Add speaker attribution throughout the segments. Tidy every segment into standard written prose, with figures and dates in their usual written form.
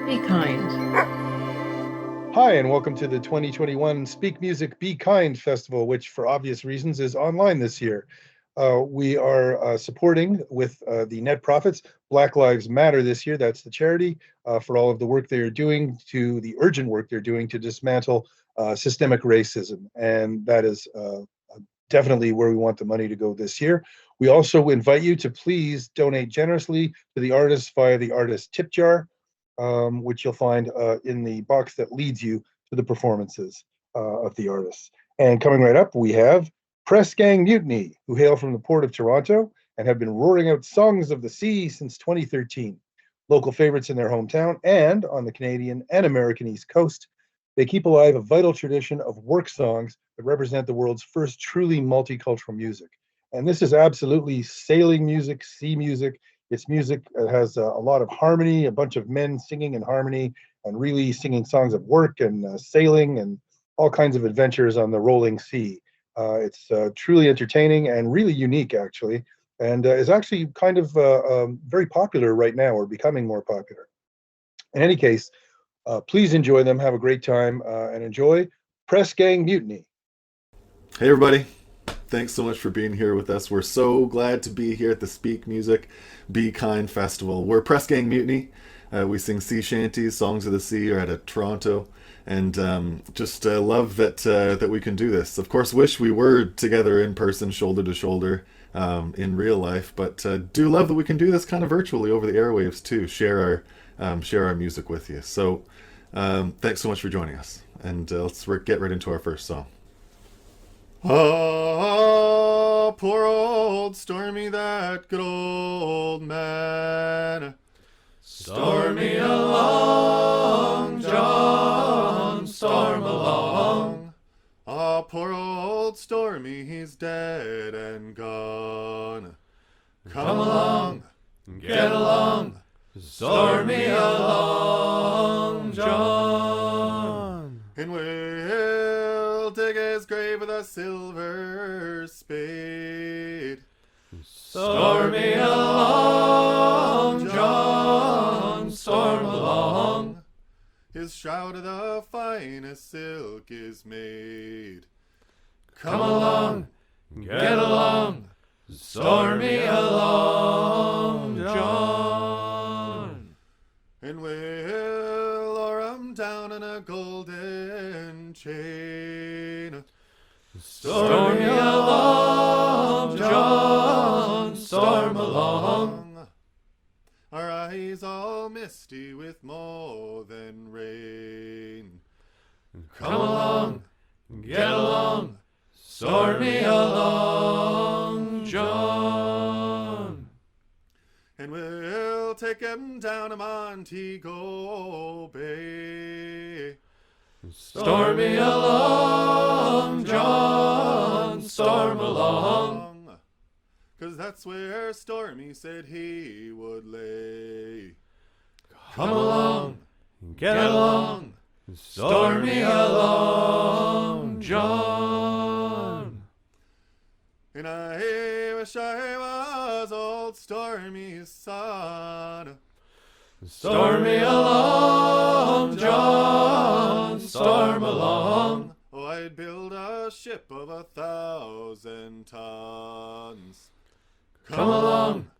Speaker 1: Be kind.
Speaker 2: Hi, and welcome to the 2021 Speak Music Be Kind Festival, which for obvious reasons is online this year. We are supporting with the net profits Black Lives Matter this year. That's the charity for all of the work they are doing the urgent work they're doing to dismantle systemic racism. And that is definitely where we want the money to go this year. We also invite you to please donate generously to the artists via the artist tip jar, which you'll find in the box that leads you to the performances of the artists. And coming right up, we have Pressgang Mutiny, who hail from the port of Toronto and have been roaring out songs of the sea since 2013. Local favorites in their hometown and on the Canadian and American East Coast, they keep alive a vital tradition of work songs that represent the world's first truly multicultural music. And this is absolutely sailing music, sea music. It's music that has a lot of harmony, a bunch of men singing in harmony and really singing songs of work and sailing and all kinds of adventures on the rolling sea. It's truly entertaining and really unique, actually, and is actually kind of very popular right now, or becoming more popular. In any case, please enjoy them, have a great time, and enjoy Pressgang Mutiny.
Speaker 3: Hey everybody, thanks so much for being here with us. We're so glad to be here at the Speak Music Be Kind Festival. We're Pressgang Mutiny. We sing sea shanties, songs of the sea, are out of Toronto, and just love that we can do this. Of course, wish we were together in person, shoulder to shoulder, in real life, but do love that we can do this kind of virtually over the airwaves too. Share our music with you. So thanks so much for joining us, and let's get right into our first song. Ah, poor old Stormy, that good old man.
Speaker 4: Stormy along, John, storm along.
Speaker 3: Ah, poor old Stormy, he's dead and gone.
Speaker 4: Come along, get along, stormy along, John.
Speaker 3: And we'll dig his grave with a silver spade.
Speaker 4: Stormy along, John, storm along.
Speaker 3: His shroud of the finest silk is made.
Speaker 4: Come along, get along, stormy along, John.
Speaker 3: And we'll lure him down in a golden chain.
Speaker 4: Stormy along, John, storm along.
Speaker 3: Our eyes all misty with more than rain.
Speaker 4: Come along, get along, stormy along, John.
Speaker 3: And we'll take him down to Montego Bay.
Speaker 4: Stormy along, John, storm along.
Speaker 3: 'Cause that's where Stormy said he would lay.
Speaker 4: Come along, get along, stormy along, John.
Speaker 3: And I wish I was old Stormy's son.
Speaker 4: Stormy along, John, storm along.
Speaker 3: Oh, I'd build a ship of 1,000 tons.
Speaker 4: Come along,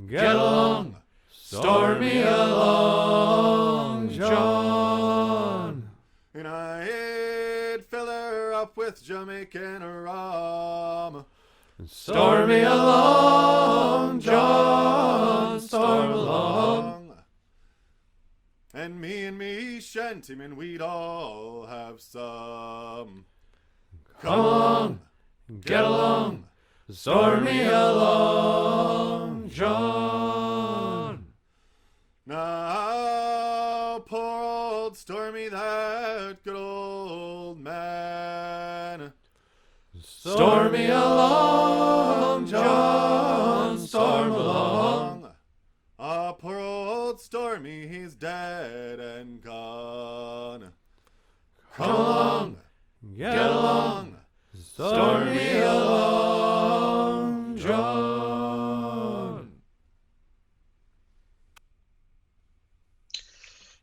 Speaker 4: get along, stormy along, John.
Speaker 3: And I'd fill her up with Jamaican rum.
Speaker 4: Stormy along, John, storm along.
Speaker 3: And me shantymen, we'd all have some.
Speaker 4: Come along, get along, stormy along, John.
Speaker 3: Now, poor old Stormy, that good old man.
Speaker 4: Stormy along, John, storm along.
Speaker 3: Ah, poor old Stormy, he's dead and gone.
Speaker 4: Come along, get along, stormy along, John.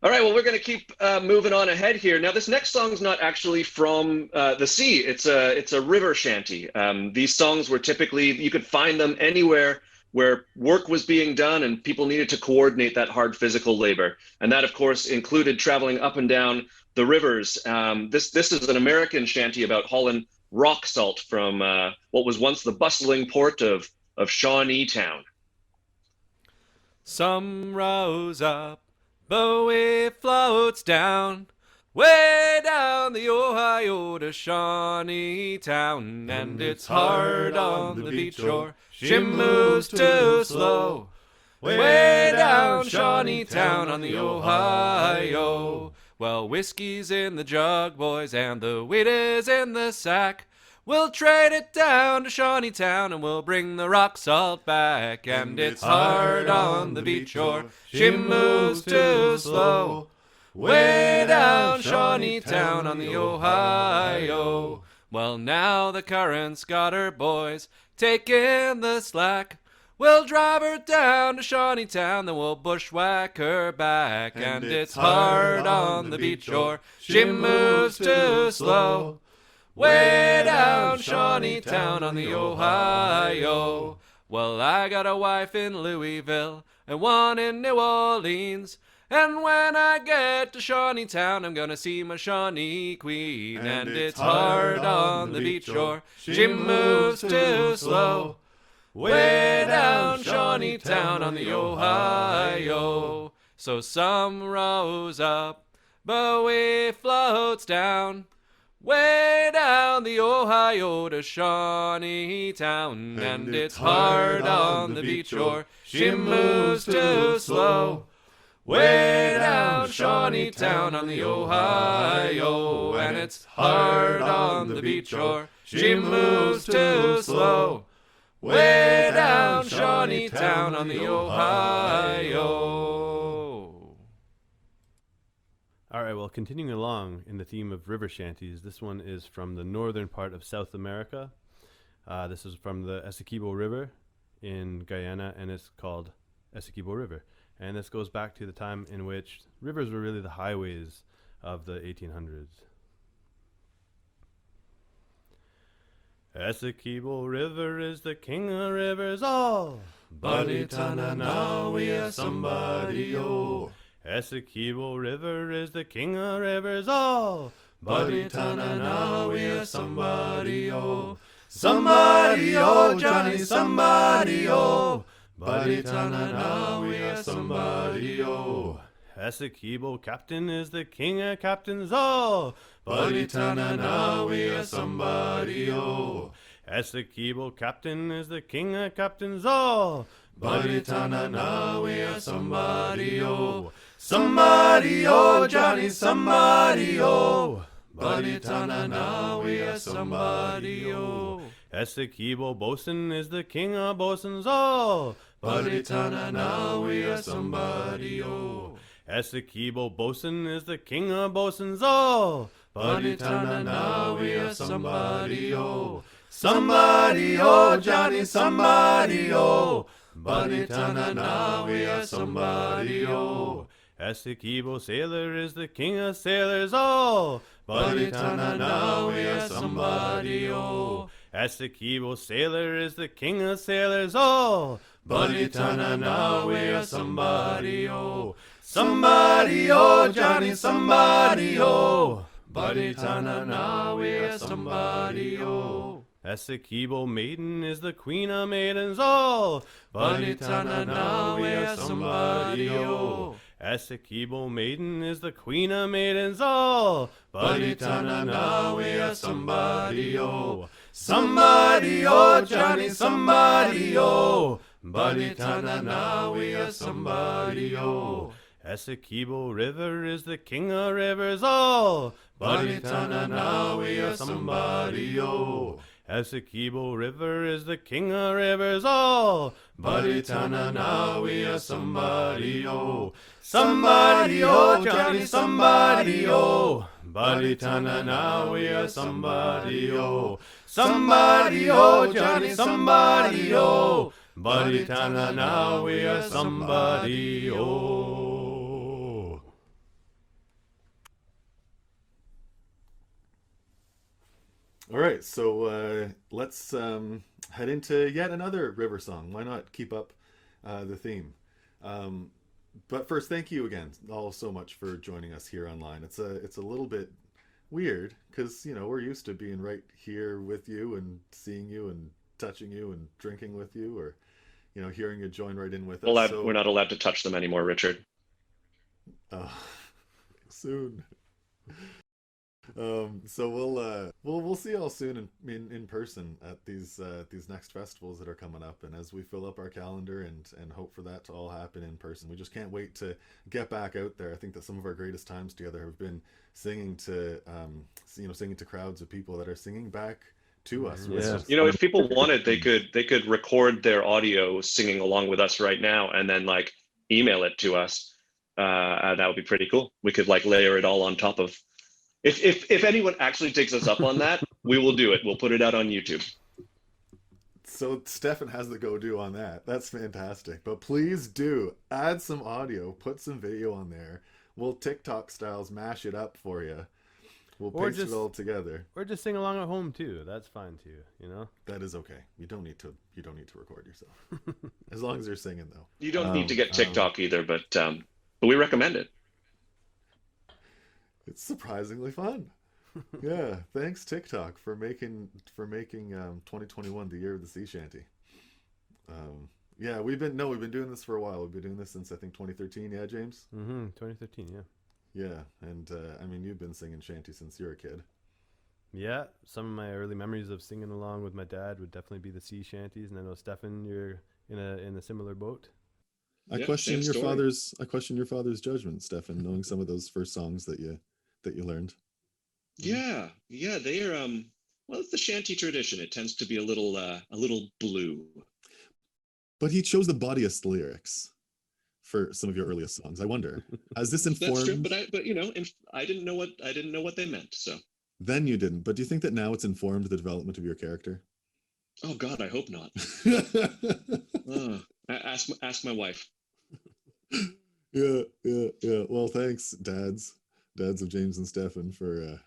Speaker 1: All right, well, we're going to keep moving on ahead here. Now, this next song is not actually from the sea. It's a river shanty. These songs were typically, you could find them anywhere where work was being done and people needed to coordinate that hard physical labor. And that, of course, included traveling up and down the rivers. This is an American shanty about hauling rock salt from what was once the bustling port of Shawnee Town.
Speaker 4: Some rose up, Bowie floats down, way down the Ohio to Shawnee Town, and it's hard on the beach shore. She moves too slow, way down Shawnee Town on the Ohio. Well, whiskey's in the jug, boys, and the wheat is in the sack. We'll trade it down to Shawnee Town and we'll bring the rock salt back. And it's hard on the beach shore. She moves too slow. Way down Shawnee Town on the Ohio. Well, now the current's got her, boys, taking the slack. We'll drive her down to Shawnee Town, then we'll bushwhack her back. And it's hard on the beach shore. She moves too slow. Way down Shawnee Town on the Ohio. Well, I got a wife in Louisville and one in New Orleans. And when I get to Shawnee Town, I'm gonna see my Shawnee Queen. And it's hard on the beach shore. She moves too slow. Way down Shawnee Town on the Ohio. So some rows up, Bowie floats down. Way down the Ohio to Shawnee Town, and it's hard on the beach shore. She moves too slow. Way down Shawnee Town on the Ohio, and it's hard on the beach shore. She moves too slow. Way down Shawnee Town on the Ohio.
Speaker 5: All right, well, continuing along in the theme of river shanties, this one is from the northern part of South America. This is from the Essequibo River in Guyana, and it's called Essequibo River. And this goes back to the time in which rivers were really the highways of the 1800s. Essequibo River is the king of rivers all.
Speaker 4: Buddy Tanana, we are somebody, oh.
Speaker 5: Essequibo River is the king of rivers all.
Speaker 4: Buddy Tanana, we are somebody, oh. Somebody, oh, Johnny, somebody, oh. Buddy Tanana, we are somebody, oh.
Speaker 5: Essequibo captain is the king of captains all.
Speaker 4: Buddy Tanana, we are somebody, oh.
Speaker 5: Essequibo captain is the king of captains all.
Speaker 4: Buddy Tanana, we are somebody, oh. Somebody, oh, Johnny, somebody, oh. Buddy Tanana, we are somebody, oh.
Speaker 5: Essequibo bosun is the king of bosuns all.
Speaker 4: Buddy Tanana, we are somebody, oh.
Speaker 5: Essequibo bosun is the king of bosuns all.
Speaker 4: Buddy Tanana, we are somebody, oh. Somebody, oh, Johnny, somebody, oh. Buddy Tanana, we are somebody, oh.
Speaker 5: Essequibo sailor is the king of sailors all.
Speaker 4: Buddy Tanana, we are somebody, oh.
Speaker 5: Essequibo sailor is the king of sailors all.
Speaker 4: Buddy Tanana, we are somebody, oh. Somebody, oh, Johnny, somebody, oh. Buddy Tanana, we are somebody, oh.
Speaker 5: Essequibo maiden is the queen of maidens all.
Speaker 4: Buddy Tanana, we are somebody, oh.
Speaker 5: Essequibo maiden is the queen of maidens all.
Speaker 4: Buddy Tanana, we are somebody, oh. Somebody, oh, Johnny, somebody, oh. Buddy Tanana, we are somebody, oh.
Speaker 5: Essequibo River is the king of rivers all.
Speaker 4: Buddy Tanana, we are somebody, oh.
Speaker 5: Essequibo River is the king of rivers all.
Speaker 4: Buddy Tanana, we are somebody, oh. Somebody, oh, Johnny, somebody, oh. Buddy Tanana, we are somebody, oh. Somebody, oh, Johnny, somebody, oh. Buddy, Tanana, we are somebody, oh.
Speaker 3: right, so let's head into yet another river song. Why not keep up the theme? But first, thank you again all so much for joining us here online. It's a little bit weird because we're used to being right here with you and seeing you and touching you and drinking with you, or hearing you join right in with us.
Speaker 1: We're not allowed to touch them anymore, Richard.
Speaker 3: Soon. So we'll see y'all soon in person at these next festivals that are coming up, and as we fill up our calendar and hope for that to all happen in person. We just can't wait to get back out there. I think that some of our greatest times together have been singing to crowds of people that are singing back to us.
Speaker 5: Yeah.
Speaker 1: If people wanted, they could record their audio singing along with us right now, and then email it to us. That would be pretty cool. We could layer it all on top of. If anyone actually takes us up on that, we will do it. We'll put it out on YouTube.
Speaker 3: So Stefan has the go-do on that. That's fantastic. But please do add some audio, put some video on there. We'll TikTok styles mash it up for you. We'll paste it all together.
Speaker 5: Or just sing along at home too. That's fine too.
Speaker 3: That is okay. You don't need to record yourself. As long as you're singing though.
Speaker 1: You don't need to get TikTok either, but we recommend it.
Speaker 3: It's surprisingly fun. Yeah, thanks TikTok for making 2021 the year of the sea shanty. Yeah, we've been doing this for a while. We've been doing this since I think 2013. Yeah, James.
Speaker 5: 2013. Yeah.
Speaker 3: Yeah, and you've been singing shanty since you were a kid.
Speaker 5: Yeah, some of my early memories of singing along with my dad would definitely be the sea shanties, and I know Stefan, you're in a similar boat.
Speaker 3: I question your father's judgment, Stefan, knowing some of those first songs that you learned.
Speaker 1: Yeah, they are. Well, it's the shanty tradition. It tends to be a little blue.
Speaker 3: But he chose the bawdiest lyrics for some of your earliest songs. I wonder, has this informed?
Speaker 1: That's true, but I didn't know what they meant. So
Speaker 3: then you didn't. But do you think that now it's informed the development of your character?
Speaker 1: Oh God, I hope not. Ask my wife.
Speaker 3: Yeah. Well, thanks, dads of James and Stefan, for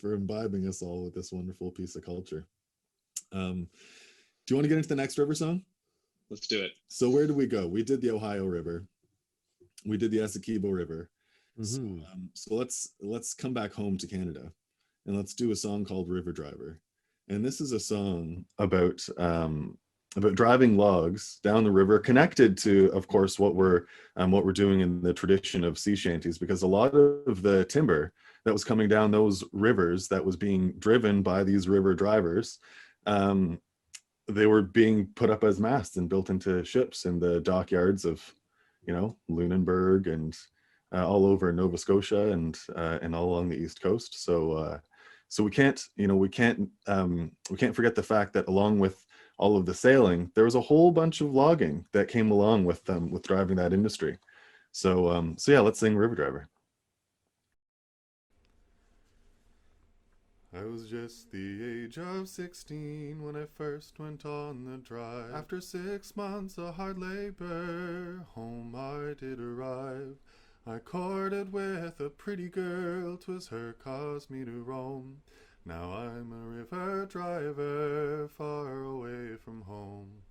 Speaker 3: imbibing us all with this wonderful piece of culture. Do you want to get into the next river song?
Speaker 1: Let's do it.
Speaker 3: So where did we go? We did the Ohio River. We did the Kibo River.
Speaker 5: Mm-hmm.
Speaker 3: So let's come back home to Canada, and let's do a song called River Driver. And this is a song about driving logs down the river, connected to, of course, what we're doing in the tradition of sea shanties, because a lot of the timber that was coming down those rivers that was being driven by these river drivers, they were being put up as masts and built into ships in the dockyards of, Lunenburg and all over Nova Scotia and all along the East Coast. So we can't forget the fact that along with all of the sailing, there was a whole bunch of logging that came along with driving that industry. So yeah, let's sing River Driver. I was just the age of 16 when I first went on the drive. After 6 months of hard labor, home I did arrive. I courted with a pretty girl, 'twas her caused me to roam. Now I'm a river driver, far away from home.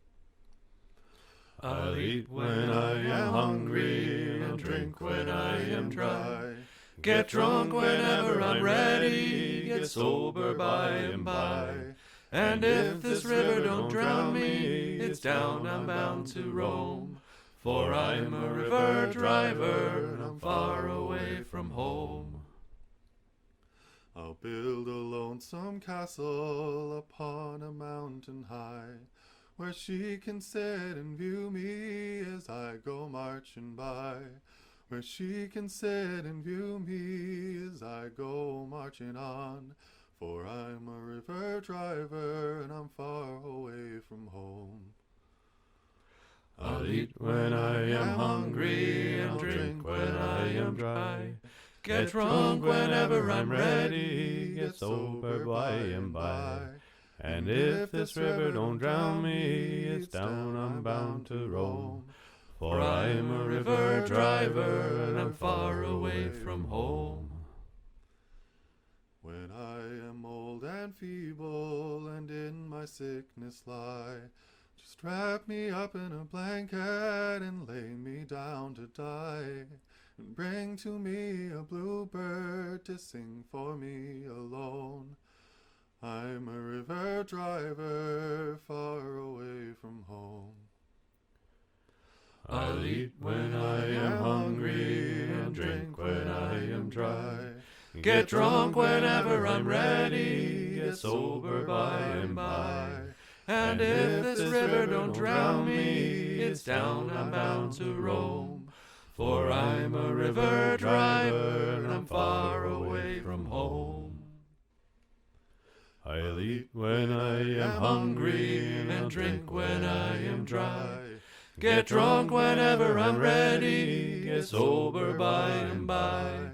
Speaker 4: I'll eat when I am hungry, and drink when I am dry. Get drunk whenever I'm ready, get sober by and by. And if this river don't drown me, it's down I'm bound to roam. For I'm a river driver, and I'm far away from home.
Speaker 3: I'll build a lonesome castle upon a mountain high, where she can sit and view me as I go marching by. Where she can sit and view me as I go marching on. For I'm a river driver and I'm far away from home.
Speaker 4: I'll eat when I am hungry and drink when I am dry. Get drunk whenever I'm ready, get sober by and by. And if this river don't drown me, it's down I'm bound to roam. For I'm a river driver and I'm far away from home.
Speaker 3: when I am old and feeble and in my sickness lie, just wrap me up in a blanket and lay me down to die, and bring to me a bluebird to sing for me alone. I'm a river driver far away from home. I'll eat when I am hungry and drink when I am dry, get drunk whenever I'm ready, get sober by and by.
Speaker 4: And if this river don't drown me, it's down I'm bound to roam. For I'm a river driver and I'm far away from home.
Speaker 3: I'll eat when I am hungry and drink when I am dry,
Speaker 4: Get drunk whenever I'm ready, get sober by and by.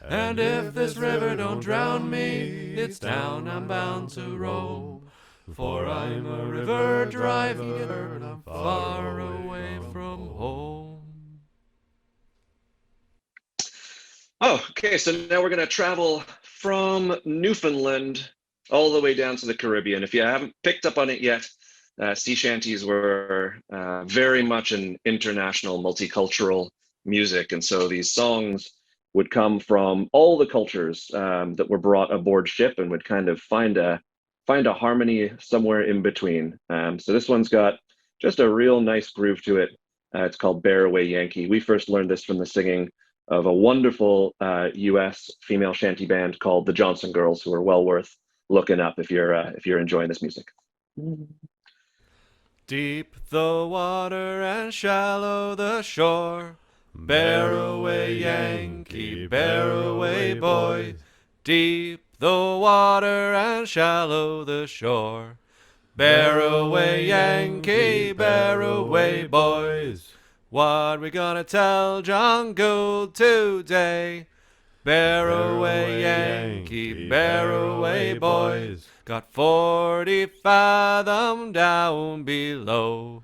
Speaker 4: And if this river don't drown me, it's down I'm bound to roam. For I'm a river driver and I'm far away from home.
Speaker 1: Oh, okay. So now we're going to travel from Newfoundland all the way down to the Caribbean. If you haven't picked up on it yet, sea shanties were very much an international, multicultural music. And so these songs would come from all the cultures that were brought aboard ship and would kind of find a harmony somewhere in between. So this one's got just a real nice groove to it. It's called Bear Away Yankee. We first learned this from the singing of a wonderful US female shanty band called the Johnson Girls, who are well worth looking up if you're enjoying this music.
Speaker 4: Deep the water and shallow the shore. Bear away, Yankee, bear away, boys. Deep the water and shallow the shore. Bear away, Yankee, bear away, boys. What we gonna tell John Gould today? Bear away, Yankee, bear away, boys. Got 40 fathom down below.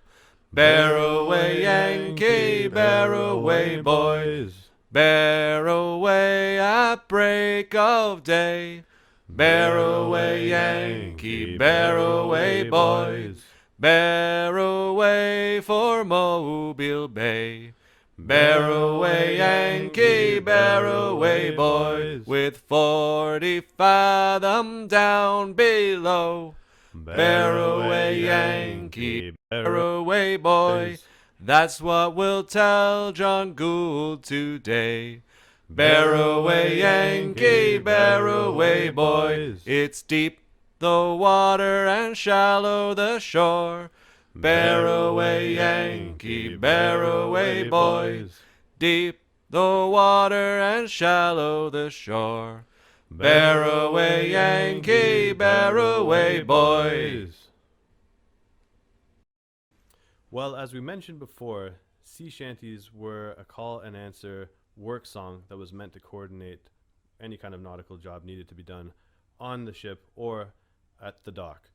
Speaker 4: Bear away, Yankee, bear away, boys. Bear away at break of day. Bear away, Yankee, bear away, boys. Bear away for Mobile Bay. Bear away, Yankee, bear away, boys. With 40 fathom down below. Bear away, Yankee, bear away, boy. That's what we'll tell John Gould today. Bear away, Yankee, bear away, boys. It's deep the water and shallow the shore. Bear away, Yankee, bear away, boys. Deep the water and shallow the shore. Bear away, Yankee, bear away, boys.
Speaker 5: Well, as we mentioned before, sea shanties were a call and answer work song that was meant to coordinate any kind of nautical job needed to be done on the ship or at the dock.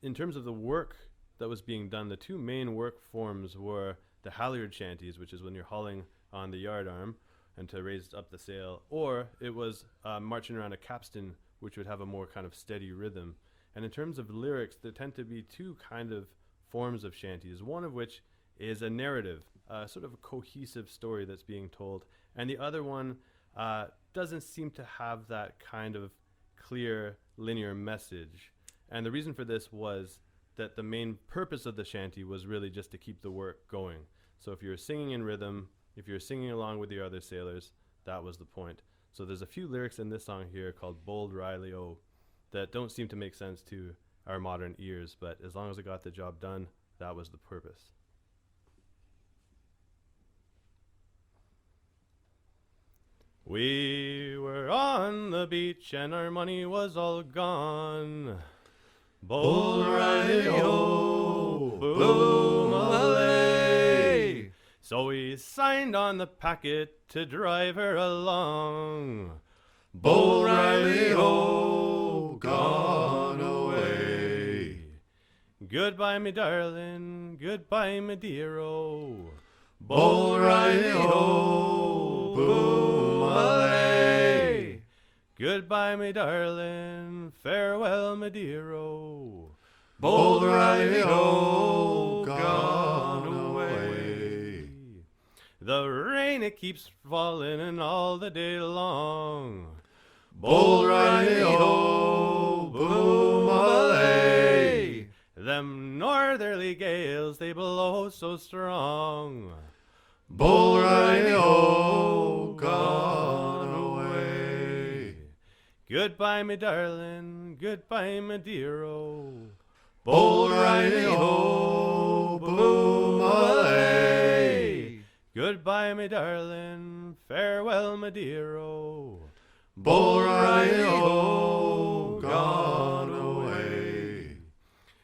Speaker 5: In terms of the work that was being done, the two main work forms were the Halyard Shanties, which is when you're hauling on the yard arm and to raise up the sail, or it was marching around a capstan, which would have a more kind of steady rhythm. And in terms of lyrics, there tend to be two kind of forms of shanties, one of which is a narrative, sort of a cohesive story that's being told, and the other one doesn't seem to have that kind of clear linear message. And the reason for this was that the main purpose of the shanty was really just to keep the work going. So if you're singing in rhythm, if you're singing along with the other sailors, that was the point. So there's a few lyrics in this song here called Bold Riley O that don't seem to make sense to our modern ears, but as long as it got the job done, that was the purpose. We were on the beach and our money was all gone. Bold Riley O, boom away. So we signed on the packet to drive her along. Bold Riley O, gone away. Goodbye, me darling, goodbye, me dear-o. Bold Riley O, boom away. Goodbye, me darling, farewell, me dear-o.
Speaker 4: Bold riding-o, gone away.
Speaker 5: The rain, it keeps falling and all the day long.
Speaker 4: Bold riding-o, boom-a-lay.
Speaker 5: Them northerly gales, they blow so strong.
Speaker 4: Bold riding-o, gone away.
Speaker 5: Goodbye, me darling, goodbye, me dear-o.
Speaker 4: Bold riding-o, boom-a-lay.
Speaker 5: Goodbye, me darling, farewell, me dear-o.
Speaker 4: Bold riding-o, gone away.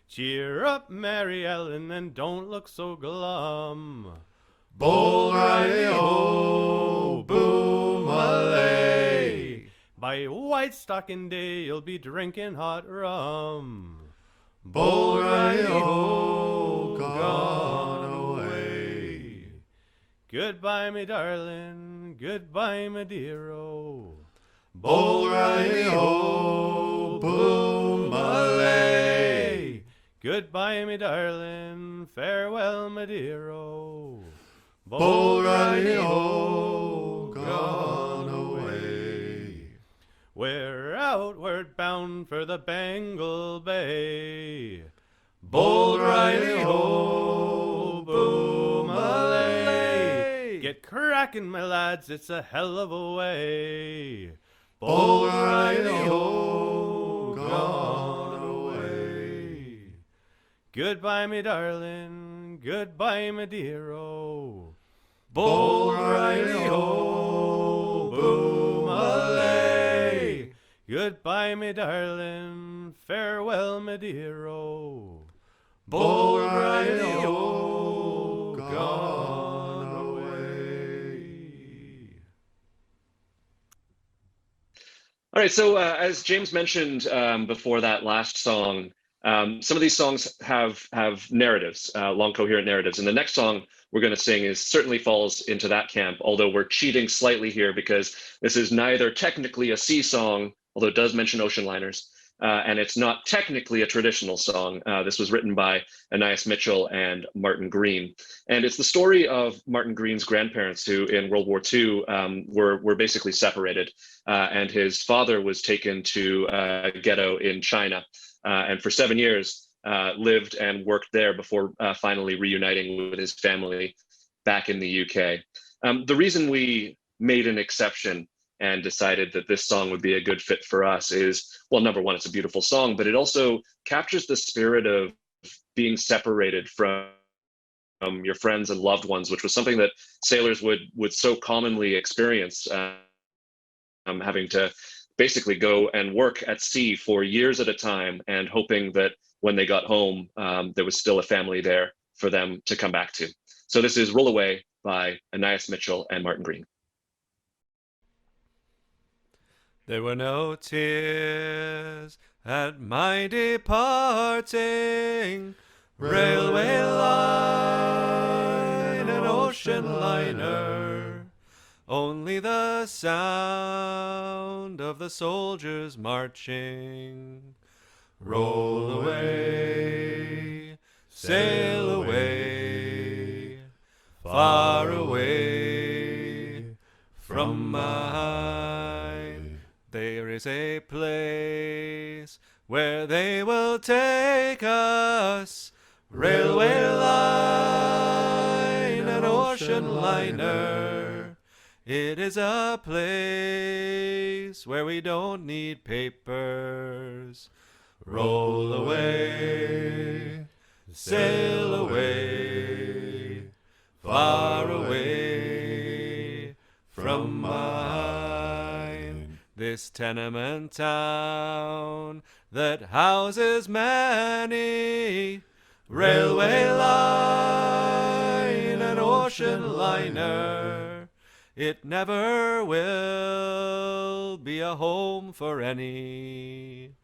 Speaker 5: Cheer up, Mary Ellen, and don't look so glum.
Speaker 4: Bold riding-o, boom-a-lay.
Speaker 5: By White Stocking Day, you'll be drinking hot rum.
Speaker 4: Bold riding-o, gone away.
Speaker 5: Goodbye, me darling, goodbye, me dear-o.
Speaker 4: Bold riding-o, boom-a-lay.
Speaker 5: Goodbye, me darling, farewell, me dear-o.
Speaker 4: Bold riding-o, gone away.
Speaker 5: We're outward bound for the Bengal Bay.
Speaker 4: Bold riding-o, boom-a-lay.
Speaker 5: Get cracking, my lads, it's a hell of a way.
Speaker 4: Bold riding-o, gone away.
Speaker 5: Goodbye, me darling, goodbye, me dear-o.
Speaker 4: Bold riding-o, boom-a-lay.
Speaker 5: Goodbye, me darling, farewell, me dear-o.
Speaker 4: Bold riding-o, gone away. All right, so as James mentioned before that last song, some of these songs have narratives, long coherent narratives, and the next song we're going to sing certainly falls into that camp, although we're cheating slightly here because this is neither technically a sea song, although it does mention ocean liners, and it's not technically a traditional song. This was written by Anais Mitchell and Martin Green, and it's the story of Martin Green's grandparents who in World War II were basically separated, and his father was taken to a ghetto in China, and for 7 years lived and worked there before finally reuniting with his family back in the UK. The reason we made an exception and decided that this song would be a good fit for us is, well, number one, it's a beautiful song, but it also captures the spirit of being separated from your friends and loved ones, which was something that sailors would so commonly experience, having to basically go and work at sea for years at a time and hoping that when they got home, there was still a family there for them to come back to. So this is Rollaway by Anais Mitchell and Martin Green. There were no tears at my departing, railway line and ocean liner, only the sound of the soldiers marching. Roll away, sail away, far away from mine. There is a place where they will take us, railway line and ocean liner. It is a place where we don't need papers. Roll away, sail away, far away from mine. This tenement town that houses many, railway line and ocean liner. It never will be a home for any.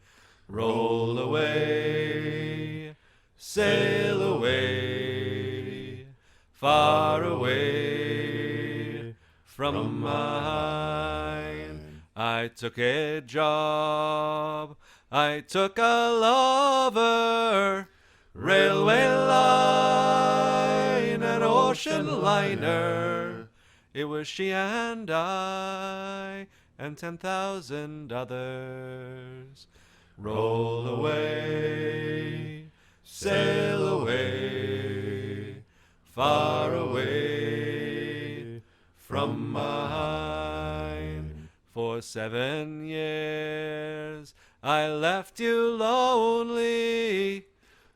Speaker 4: Roll away, sail away, far away from mine. I took a job, I took a lover, railway line, an ocean liner. It was she and I, and 10,000 others. Roll away, sail away, far away from mine. For 7 years I left you lonely,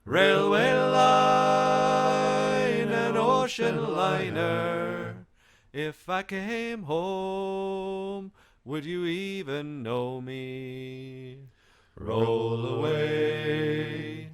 Speaker 4: railway line, an ocean liner. If I came home, would you even know me? Roll away,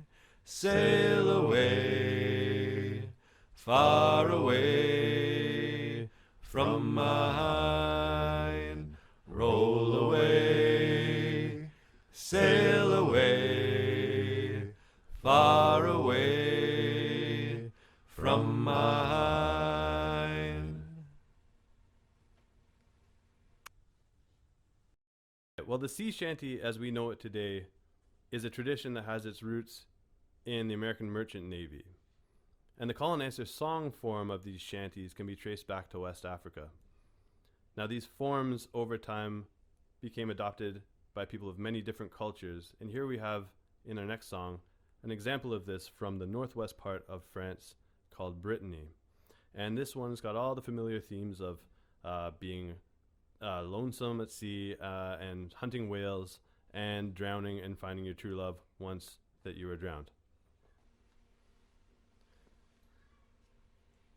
Speaker 4: sail away, far away from mine. Roll away, sail away, far away from mine.
Speaker 5: Well, the sea shanty, as we know it today, is a tradition that has its roots in the American Merchant Navy. And the colonizer song form of these shanties can be traced back to West Africa. Now, these forms over time became adopted by people of many different cultures. And here we have, in our next song, an example of this from the northwest part of France called Brittany. And this one's got all the familiar themes of being lonesome at sea and hunting whales and drowning and finding your true love once that you were drowned.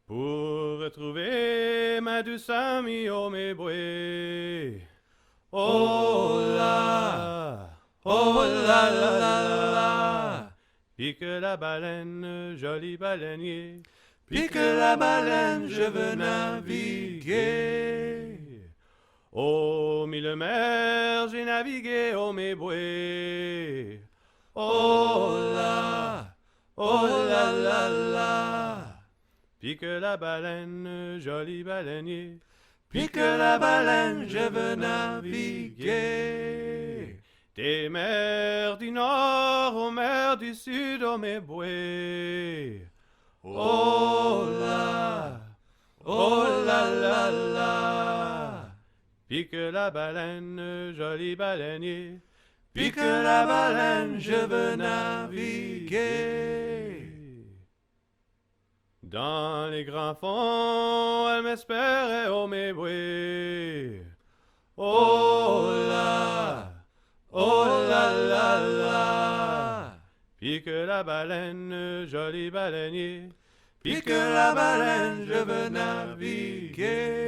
Speaker 5: Pour retrouver ma douce amie, oh mes bouées, oh la, oh la la la la, pique la baleine, joli baleinier, pique la baleine, je veux naviguer. Oh, 1000 mers, j'ai navigué, oh mes bouées. Oh la, oh la la la. Pique la baleine, joli baleinier. Pique la baleine, je veux naviguer. Des mers du nord aux mers du sud, oh mes bouées. Oh la, oh la la la. Pique la baleine, joli baleinier. Pique la baleine, je veux naviguer. Dans les grands fonds, elle m'espérait, oh mes bouées. Oh la, oh la la la. Pique la baleine, joli baleinier. Pique la baleine, je veux naviguer.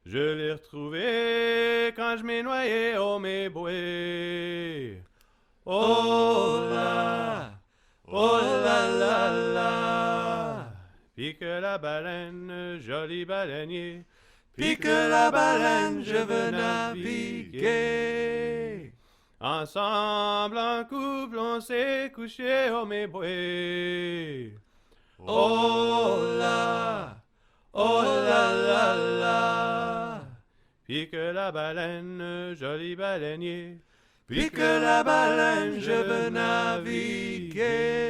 Speaker 5: Je l'ai retrouvée quand je m'ai noyé, oh mes bouées. Oh la, oh la la la. Pique la baleine, joli baleinier. Pique la baleine, je veux naviguer. Ensemble, en couple, on s'est couché, oh mes bouées. Oh la, oh la la la. Pique la baleine, joli baleinier. Pique la baleine, je veux naviguer.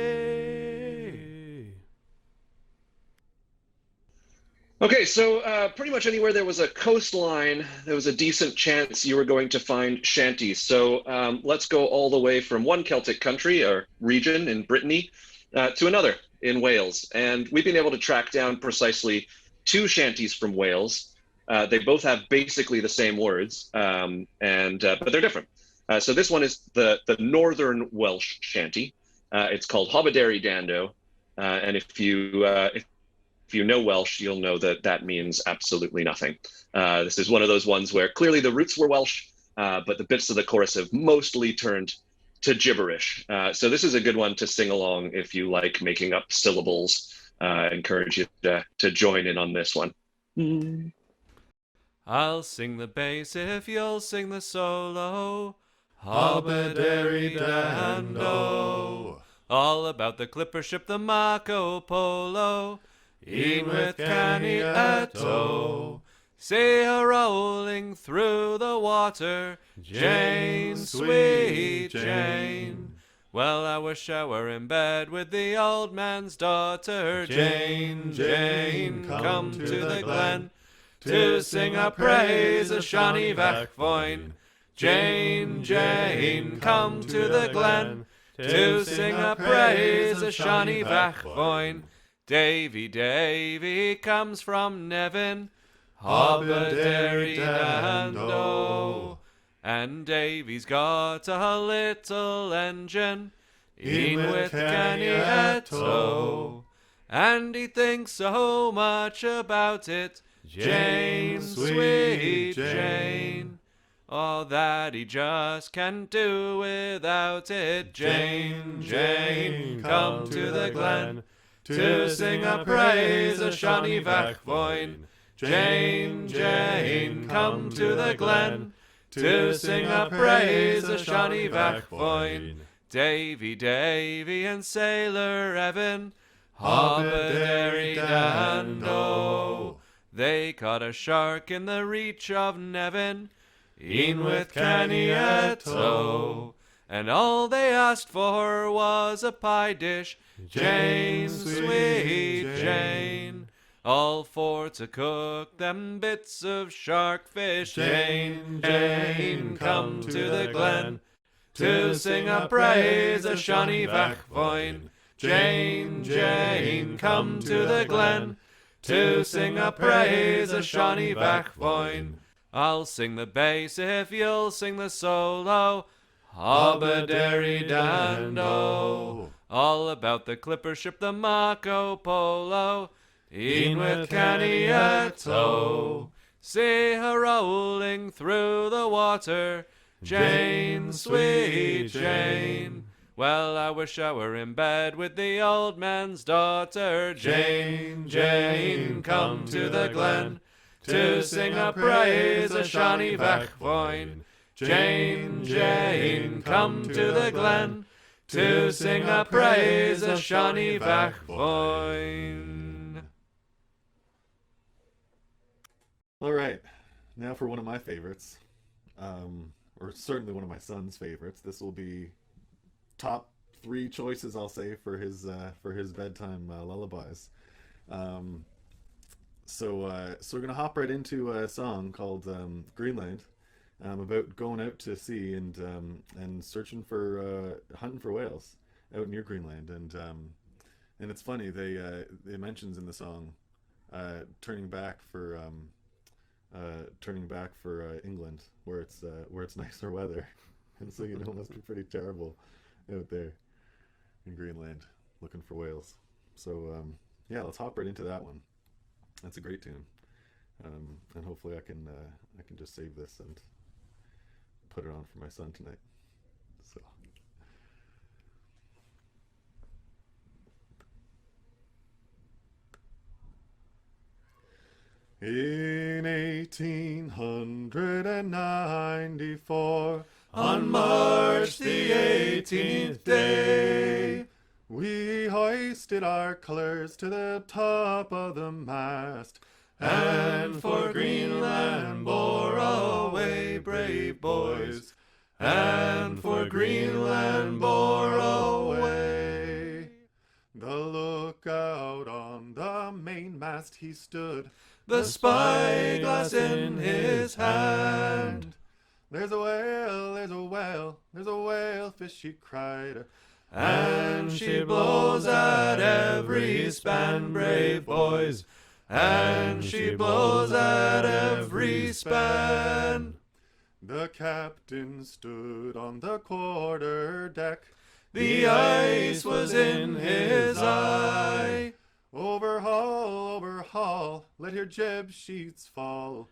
Speaker 1: Okay, so pretty much anywhere there was a coastline, there was a decent chance you were going to find shanties. So let's go all the way from one Celtic country or region in Brittany to another in Wales. And we've been able to track down precisely 2 shanties from Wales. They both have basically the same words, but they're different. So this one is the Northern Welsh shanty. It's called Hobbaderi Dando. And if you know Welsh, you'll know that that means absolutely nothing. This is one of those ones where clearly the roots were Welsh, but the bits of the chorus have mostly turned to gibberish. So this is a good one to sing along if you like making up syllables. Encourage you to join in on this one.
Speaker 4: I'll sing the bass if you'll sing the solo.
Speaker 3: Hobbaderi Dando.
Speaker 4: All about the clipper ship, the Marco Polo. E'en with canny a tow. See her rolling through the water, Jane, sweet Jane. Well, I wish I were in bed with the old man's daughter, Jane, Jane, come to the glen, to sing a praise of Shawnee Vachvoin. Jane, Jane, come to the glen, to sing a praise of Shawnee Vachvoin. Davy, Davy comes from Nevin, Hobbadary Dando. And Davy's got a little engine, in with Kenny at tow. And he thinks so much about it, Jane, sweet Jane. Oh, that he just can't do without it. Jane, Jane, come to the glen, to sing a praise of Shawnee Vachvoin. Jane, Jane, come to the glen, to sing a praise of Shawnee Vachvoin. Davy, Davy, and Sailor Evan, Hobbadary Dando. They caught a shark in the reach of Nevin, in with Kenny at tow. And all they asked for was a pie dish, Jane, sweet Jane. All for to cook them bits of shark fish. Jane, Jane, come to the glen, to sing a praise of Shawnee Vachvoin. Jane, Jane, come to the glen, to sing a praise of Shawnee Vachvoin. I'll sing the bass if you'll sing the solo, Hobbadary Dando. All about the clipper ship, the Marco Polo, in with Kenny at tow. See her rolling through the water, Jane, sweet Jane. Well, I wish I were in bed with the old man's daughter, Jane, Jane, come to the glen, to sing a praise of Shawnee Vachvoin. Jane, Jane, come to the glen, to sing a praise of Shawnee Vachvoin.
Speaker 3: All right, now for one of my favorites, or certainly one of my son's favorites. This will be top 3 choices, I'll say, for his bedtime lullabies. So we're gonna hop right into a song called Greenland, about going out to sea and searching for hunting for whales out near Greenland. And it's funny, it mentions in the song turning back for England, where it's nicer weather. And so, it must be pretty terrible out there in Greenland looking for whales. So yeah, let's hop right into that one. That's a great tune, and hopefully I can just save this and put it on for my son tonight. So. In 1894,
Speaker 4: on March the 18th day,
Speaker 3: we hoisted our colors to the top of the mast,
Speaker 4: and for Greenland bore away, brave boys, and for Greenland bore away.
Speaker 3: The lookout on the mainmast he stood,
Speaker 4: the spyglass in his hand.
Speaker 3: There's a whale, there's a whale, there's a whalefish, he cried,
Speaker 4: and she blows at every span, brave boys, and she blows at every span.
Speaker 3: The captain stood on the quarter deck,
Speaker 4: the ice was in his eye.
Speaker 3: Overhaul, overhaul, let your jib sheets fall,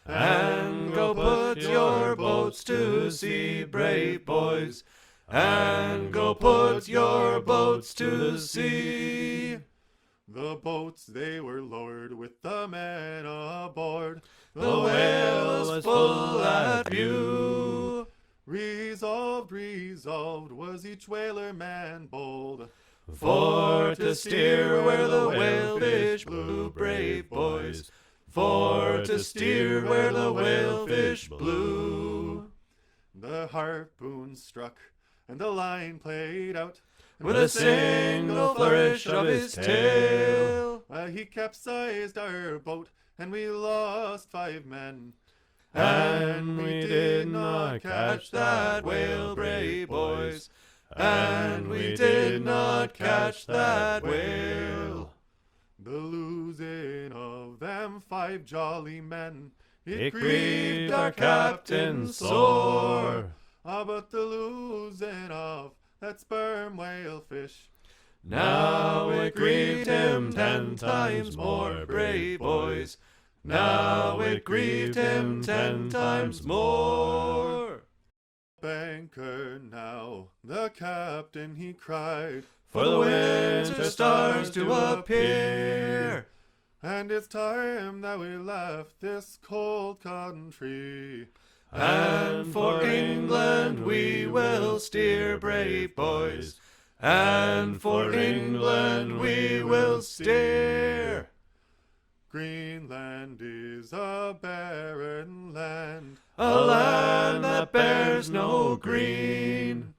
Speaker 4: and go put your boats to sea, brave boys, and go put your boats to sea.
Speaker 3: The boats, they were lowered with the men aboard,
Speaker 4: the whale was full at view.
Speaker 3: Resolved, resolved was each whaler man bold,
Speaker 4: for to steer where the whalefish blew, brave boys, for to steer where the whalefish blew.
Speaker 3: The harpoon struck, and the line played out,
Speaker 4: With a single flourish of his tail,
Speaker 3: he capsized our boat, and we lost 5 men.
Speaker 4: and we did not catch that whale, brave boys, and we did not catch that whale.
Speaker 3: The losing of them 5 jolly men,
Speaker 4: It grieved our captain sore,
Speaker 3: but the losing of that sperm whale fish,
Speaker 4: now it grieved him 10 times more, brave boys, now it grieved him 10 times more.
Speaker 3: Anchor now, the captain he cried,
Speaker 4: For the winter stars to appear,
Speaker 3: and it's time that we left this cold country.
Speaker 4: and for England we will steer, brave boys, and for England we will steer.
Speaker 3: Greenland is a barren land,
Speaker 4: A land that bears no green,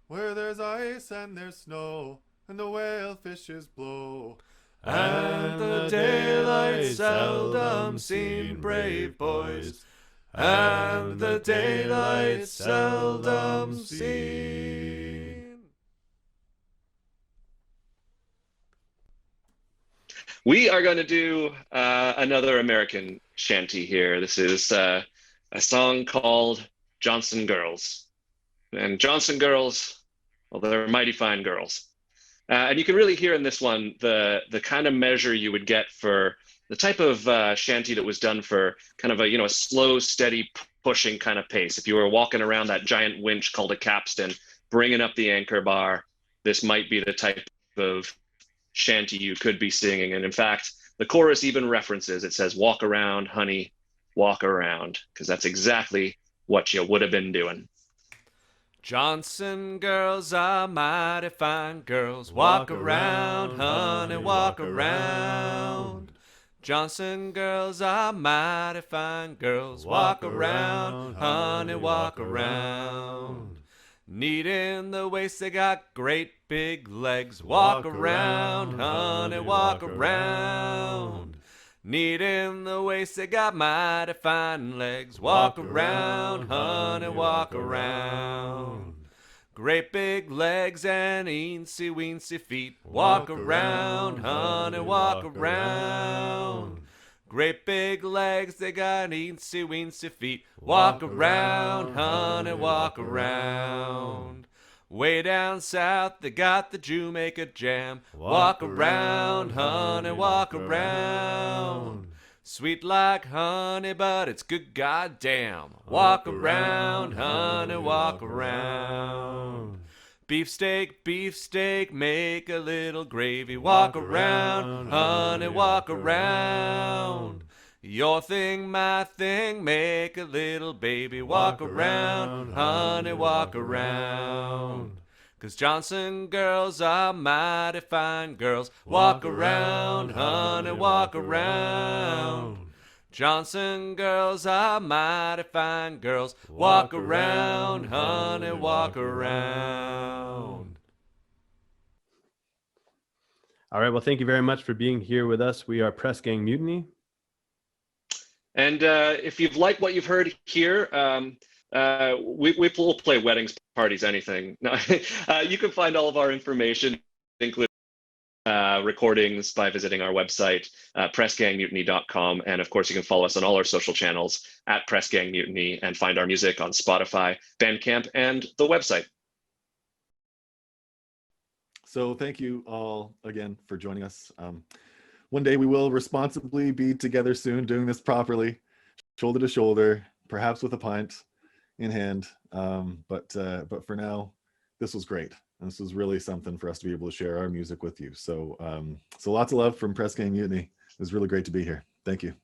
Speaker 3: where there's ice and there's snow, and the whale fishes blow.
Speaker 4: and the daylight seldom seen, brave boys, and the daylight seldom seen.
Speaker 1: We are going to do another American shanty here. This is a song called Johnson Girls. And Johnson Girls, well, they're mighty fine girls. And you can really hear in this one the kind of measure you would get for the type of shanty that was done for kind of a slow, steady pushing kind of pace. If you were walking around that giant winch called a capstan, bringing up the anchor bar, this might be the type of shanty you could be singing. And in fact, the chorus even references, it says, "Walk around, honey, walk around," because that's exactly what you would have been doing.
Speaker 4: Johnson girls are mighty fine girls. Walk around, honey, walk around. Johnson girls are mighty fine girls. Walk around, honey, walk around. Neat in the waist, they got great big legs. Walk around, honey, walk around. Neat in the waist, they got mighty fine legs. Walk around, honey, walk around. Great big legs and eensy weensy feet. Walk around, honey, walk around. Great big legs, they got eensy weensy feet. Walk around, honey, walk around. Way down south, they got the Jamaica jam. Walk around, honey, walk around. Sweet like honey, but it's good goddamn. Walk around, honey, walk around. Beefsteak, beefsteak, make a little gravy. Walk around, honey, walk around. Your thing, my thing, make a little baby. Walk around, honey, walk around. 'Cause Johnson girls are mighty fine girls. Walk around, honey, walk around. Johnson girls are mighty fine girls. Walk around, honey, walk around.
Speaker 5: All right. Well, thank you very much for being here with us. We are Pressgang Mutiny.
Speaker 1: And if you've liked what you've heard here, we'll play weddings, parties, anything. No, you can find all of our information, including recordings, by visiting our website, pressgangmutiny.com. And of course, you can follow us on all our social channels at Pressgang Mutiny and find our music on Spotify, Bandcamp, and the website.
Speaker 3: So thank you all again for joining us. One day we will responsibly be together soon, doing this properly, shoulder to shoulder, perhaps with a pint in hand. But for now, this was great. And this was really something for us to be able to share our music with you. So lots of love from Pressgang Mutiny. It was really great to be here. Thank you.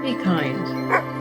Speaker 6: Be kind.